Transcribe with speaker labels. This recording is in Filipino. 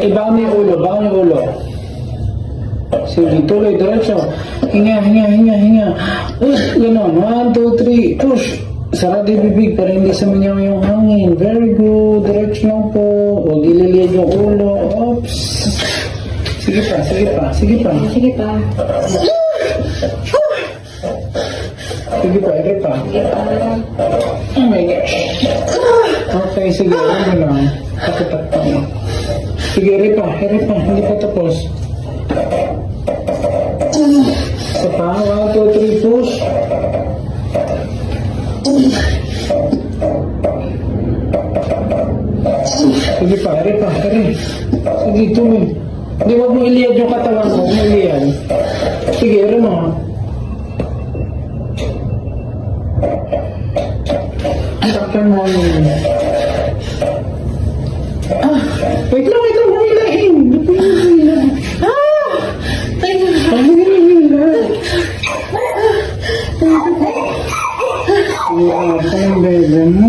Speaker 1: Ibaon mo yung ulo, baon yung ulo. Sige, tuloy, diretso. Hinga. Ganon, 1, 2, 3, push. Sarado yung bibig para hindi sumingaw yung hangin. Very good. Diretso lang po. Huwag ililiad yung ulo. Oops. Sige pa.
Speaker 2: Sige pa.
Speaker 1: Sige pa, ere pa. Oh my gosh. Okay, sige, ano mo lang. Pakitakta mo. Sige, ere pa. Hindi pa tapos. Isa pa, 1, 2, 3, push. Sige pa, ere. Sige, tuloy. Hindi, huwag mo iliyad yung katawan mo. Huwag mo iliyad. Sige, ere mo. Takpan mo yun. Wait lang. Huwag mo ilahin. Ang bebe mo.